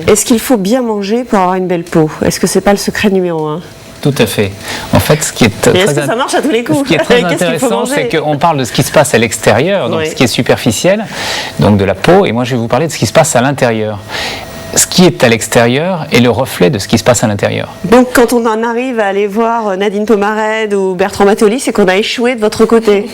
Est-ce qu'il faut bien manger pour avoir une belle peau? Est-ce que c'est pas le secret numéro 1? Tout à fait. En fait, ce qui est ça marche à tous les coups? Ce qui est très intéressant, c'est qu'on parle de ce qui se passe à l'extérieur, donc ce qui est superficiel, donc de la peau, et moi je vais vous parler de ce qui se passe à l'intérieur. Ce qui est à l'extérieur est le reflet de ce qui se passe à l'intérieur. Donc quand on en arrive à aller voir Nadine Pomarède ou Bertrand Mattoli, c'est qu'on a échoué de votre côté.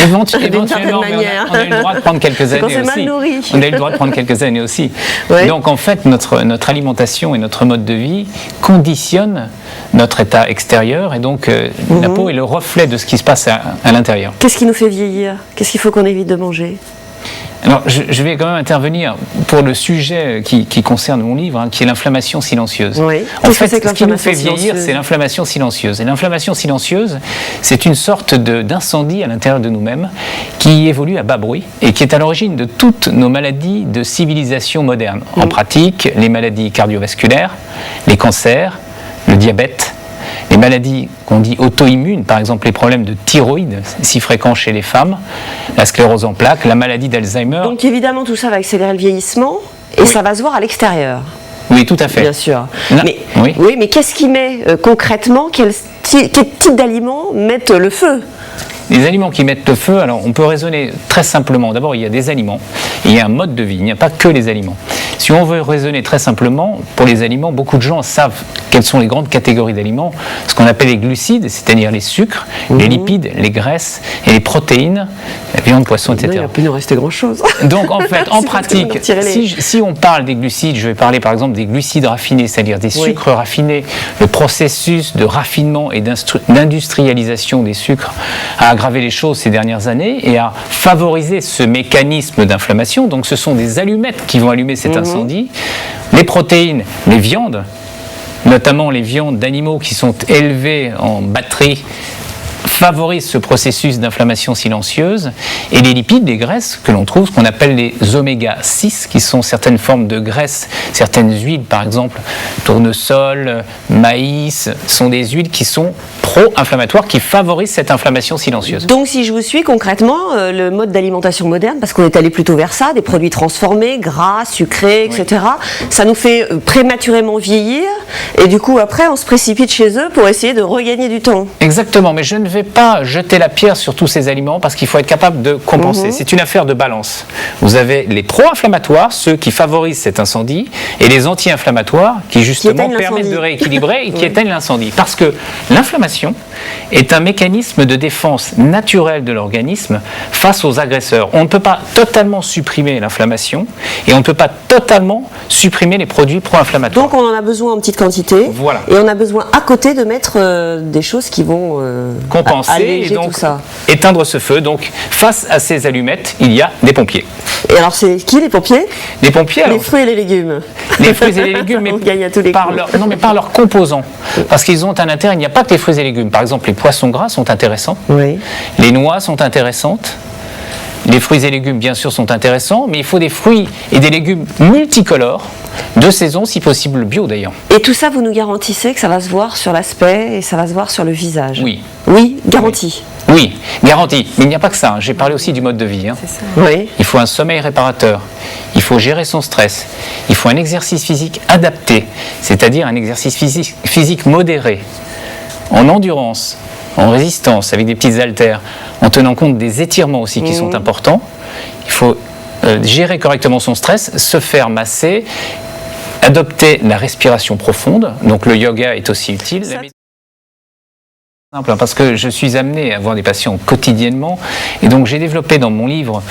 Éventuellement, mais on a eu le droit de prendre quelques années aussi. Mal nourri. On a eu le droit de prendre quelques années aussi. Ouais. Donc en fait, notre alimentation et notre mode de vie conditionnent notre état extérieur, et donc la peau est le reflet de ce qui se passe à l'intérieur. Qu'est-ce qui nous fait vieillir? Qu'est-ce qu'il faut qu'on évite de manger? Alors, je vais quand même intervenir pour le sujet qui concerne mon livre, qui est l'inflammation silencieuse. Oui. En fait, ce qui nous fait vieillir, c'est l'inflammation silencieuse. Et l'inflammation silencieuse, c'est une sorte d'incendie à l'intérieur de nous-mêmes qui évolue à bas bruit et qui est à l'origine de toutes nos maladies de civilisation moderne. En pratique, les maladies cardiovasculaires, les cancers, le diabète, les maladies qu'on dit auto-immunes, par exemple les problèmes de thyroïde, si fréquents chez les femmes, la sclérose en plaques, la maladie d'Alzheimer. Donc évidemment tout ça va accélérer le vieillissement et ça va se voir à l'extérieur. Oui, tout à fait. Bien sûr. Mais, oui, mais qu'est-ce qui met concrètement, quel type d'aliments mettent le feu? Les aliments qui mettent le feu, alors on peut raisonner très simplement. D'abord, il y a des aliments et il y a un mode de vie, il n'y a pas que les aliments. Si on veut raisonner très simplement, pour les aliments, beaucoup de gens savent quelles sont les grandes catégories d'aliments, ce qu'on appelle les glucides, c'est-à-dire les sucres, les lipides, les graisses et les protéines, la viande, poisson, etc. Il va plus nous rester grand-chose. Donc en fait, en pratique, si on parle des glucides, je vais parler par exemple des glucides raffinés, c'est-à-dire des sucres raffinés, le processus de raffinement et d'industrialisation des sucres a aggravé les choses ces dernières années et a favorisé ce mécanisme d'inflammation. Donc ce sont des allumettes qui vont allumer cet incendie. Les protéines, les viandes, notamment les viandes d'animaux qui sont élevées en batterie, favorisent ce processus d'inflammation silencieuse, et les lipides, les graisses que l'on trouve, ce qu'on appelle les oméga 6, qui sont certaines formes de graisses, certaines huiles par exemple, tournesol, maïs, sont des huiles qui sont pro-inflammatoires, qui favorisent cette inflammation silencieuse. Donc si je vous suis concrètement, le mode d'alimentation moderne, parce qu'on est allé plutôt vers ça, des produits transformés, gras, sucrés, etc., ça nous fait prématurément vieillir, et du coup après on se précipite chez eux pour essayer de regagner du temps. Exactement, mais je ne vais pas jeter la pierre sur tous ces aliments parce qu'il faut être capable de compenser. C'est une affaire de balance. Vous avez les pro-inflammatoires, ceux qui favorisent cet incendie, et les anti-inflammatoires qui justement permettent de rééquilibrer et qui éteignent l'incendie. Parce que l'inflammation est un mécanisme de défense naturel de l'organisme face aux agresseurs. On ne peut pas totalement supprimer l'inflammation et on ne peut pas totalement supprimer les produits pro-inflammatoires. Donc on en a besoin en petite quantité, et on a besoin à côté de mettre des choses qui vont compenser et donc tout ça. Éteindre ce feu. Donc face à ces allumettes, il y a des pompiers. Et alors c'est qui les pompiers? Les pompiers, alors, les fruits et les légumes. Les fruits et les légumes, mais par leurs composants. Parce qu'ils ont un intérêt, il n'y a pas que les fruits et légumes. Par exemple, les poissons gras sont intéressants, les noix sont intéressantes, les fruits et légumes bien sûr sont intéressants, mais il faut des fruits et des légumes multicolores, de saison, si possible bio d'ailleurs. Et tout ça, vous nous garantissez que ça va se voir sur l'aspect et ça va se voir sur le visage? Oui. Oui, garanti. Oui, garanti. Mais il n'y a pas que ça. J'ai parlé aussi du mode de vie. C'est ça. Oui. Il faut un sommeil réparateur. Il faut gérer son stress. Il faut un exercice physique adapté, c'est-à-dire un exercice physique modéré, en endurance, en résistance, avec des petites haltères, en tenant compte des étirements aussi qui sont importants. Il faut gérer correctement son stress, se faire masser, adopter la respiration profonde. Donc le yoga est aussi utile. Parce que je suis amené à voir des patients quotidiennement et donc j'ai développé dans mon livre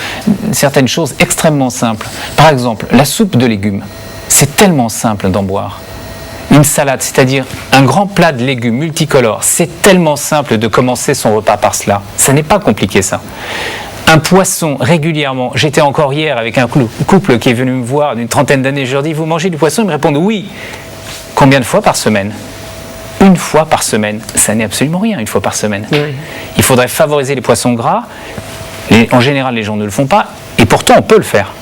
certaines choses extrêmement simples. Par exemple, la soupe de légumes, c'est tellement simple d'en boire. Une salade, c'est-à-dire un grand plat de légumes multicolores, c'est tellement simple de commencer son repas par cela. Ça n'est pas compliqué ça. Un poisson régulièrement, j'étais encore hier avec un couple qui est venu me voir d'une trentaine d'années, je leur dis, vous mangez du poisson? Ils me répondent oui. Combien de fois par semaine? Une fois par semaine. Ça n'est absolument rien, une fois par semaine. Il faudrait favoriser les poissons gras. En général, les gens ne le font pas, et pourtant on peut le faire.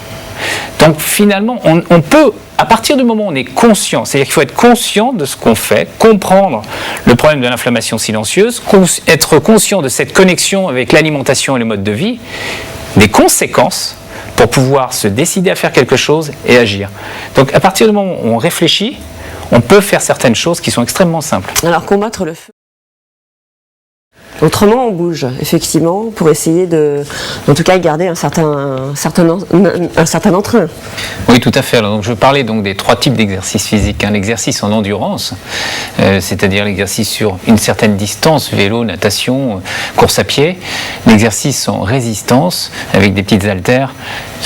Donc finalement, on peut, à partir du moment où on est conscient, c'est-à-dire qu'il faut être conscient de ce qu'on fait, comprendre le problème de l'inflammation silencieuse, être conscient de cette connexion avec l'alimentation et le mode de vie, des conséquences pour pouvoir se décider à faire quelque chose et agir. Donc à partir du moment où on réfléchit, on peut faire certaines choses qui sont extrêmement simples. Alors combattre le feu. Autrement, on bouge, effectivement, pour essayer de, en tout cas, garder un certain entrain. Oui, tout à fait. Alors, donc, je parlais donc des 3 types d'exercices physiques. L'exercice en endurance, c'est-à-dire l'exercice sur une certaine distance, vélo, natation, course à pied. L'exercice en résistance, avec des petites haltères.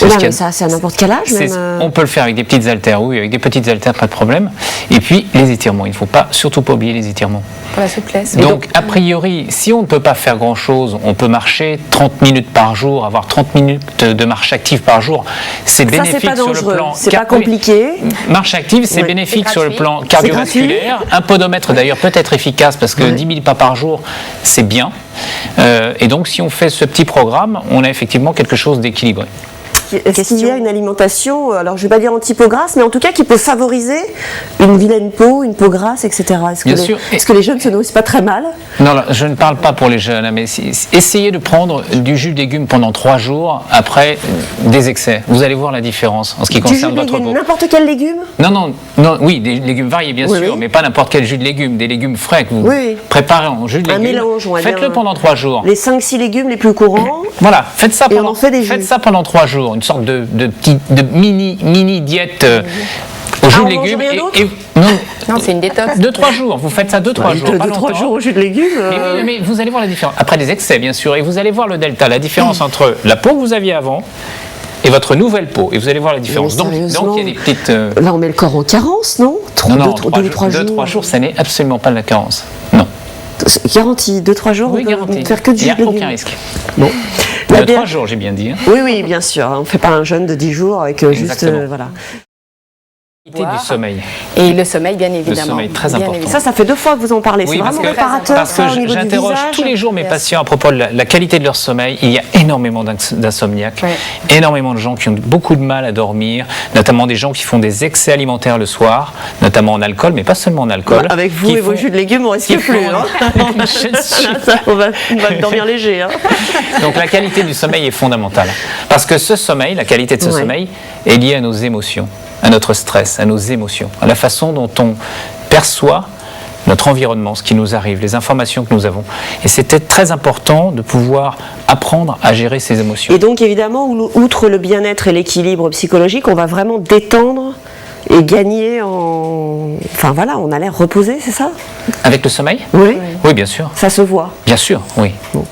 Mais ça, c'est à n'importe quel âge, même. On peut le faire avec des petites haltères, oui, avec des petites haltères, pas de problème. Et puis, les étirements. Il ne faut surtout pas oublier les étirements. Pour la souplesse. Donc, a priori, si on ne peut pas faire grand-chose, on peut marcher 30 minutes par jour, avoir 30 minutes de marche active par jour. C'est bénéfique c'est pas sur dangereux, le plan... c'est pas compliqué. Marche active, c'est bénéfique sur le plan cardiovasculaire. Un podomètre, d'ailleurs, peut être efficace parce que 10 000 pas par jour, c'est bien. Et donc, si on fait ce petit programme, on a effectivement quelque chose d'équilibré. Est-ce qu'il y a une alimentation, alors je ne vais pas dire anti-peau-grasse, mais en tout cas qui peut favoriser une vilaine peau, une peau grasse, etc. Est-ce que les jeunes se nourrissent pas très mal? Non, je ne parle pas pour les jeunes, mais essayez de prendre du jus de légumes pendant 3 jours après des excès. Vous allez voir la différence en ce qui concerne votre peau. N'importe quel légume? Non, oui, des légumes variés bien sûr, mais pas n'importe quel jus de légumes, des légumes frais que vous préparez en jus de légumes. Un mélange, on va dire. Faites-le pendant 3 jours. Les 5-6 légumes les plus courants. Voilà, faites ça pendant 3 jours. Une sorte de mini diète au jus de légumes. Non, c'est une détox. 2-3 jours, vous faites ça 2-3 jours. 2-3 jours au jus de légumes. Mais vous allez voir la différence. Après des excès, bien sûr, et vous allez voir le delta, la différence entre la peau que vous aviez avant et votre nouvelle peau. Et vous allez voir la différence. Donc, il y a des petites. Là, on met le corps en carence, non? 2-3 jours, ça n'est absolument pas de la carence. Non. Garantie, 2-3 jours, oui, on peut faire que du jus de légumes. Il n'y a aucun risque. Bon. 3 jours, j'ai bien dit. Oui, bien sûr. On ne fait pas un jeûne de 10 jours avec juste. Voilà. Du sommeil. Et le sommeil, bien évidemment. Le sommeil, très important. Ça fait 2 fois que vous en parlez. Oui, c'est vraiment réparateur. Parce que j'interroge tous les jours mes patients à propos de la qualité de leur sommeil. Il y a énormément d'insomniaques, énormément de gens qui ont beaucoup de mal à dormir, notamment des gens qui font des excès alimentaires le soir, notamment en alcool, mais pas seulement en alcool. Avec vous et vos jus de légumes, on risque plus. On va dormir léger. Hein. Donc la qualité du sommeil est fondamentale. Parce que ce sommeil, la qualité de ce sommeil, est liée à nos émotions, à notre stress, à nos émotions, à la façon dont on perçoit notre environnement, ce qui nous arrive, les informations que nous avons. Et c'était très important de pouvoir apprendre à gérer ces émotions. Et donc évidemment, outre le bien-être et l'équilibre psychologique, on va vraiment détendre et gagner en... Enfin voilà, on a l'air reposé, c'est ça? Avec le sommeil? Oui. Oui, bien sûr. Ça se voit? Bien sûr, oui. Bon.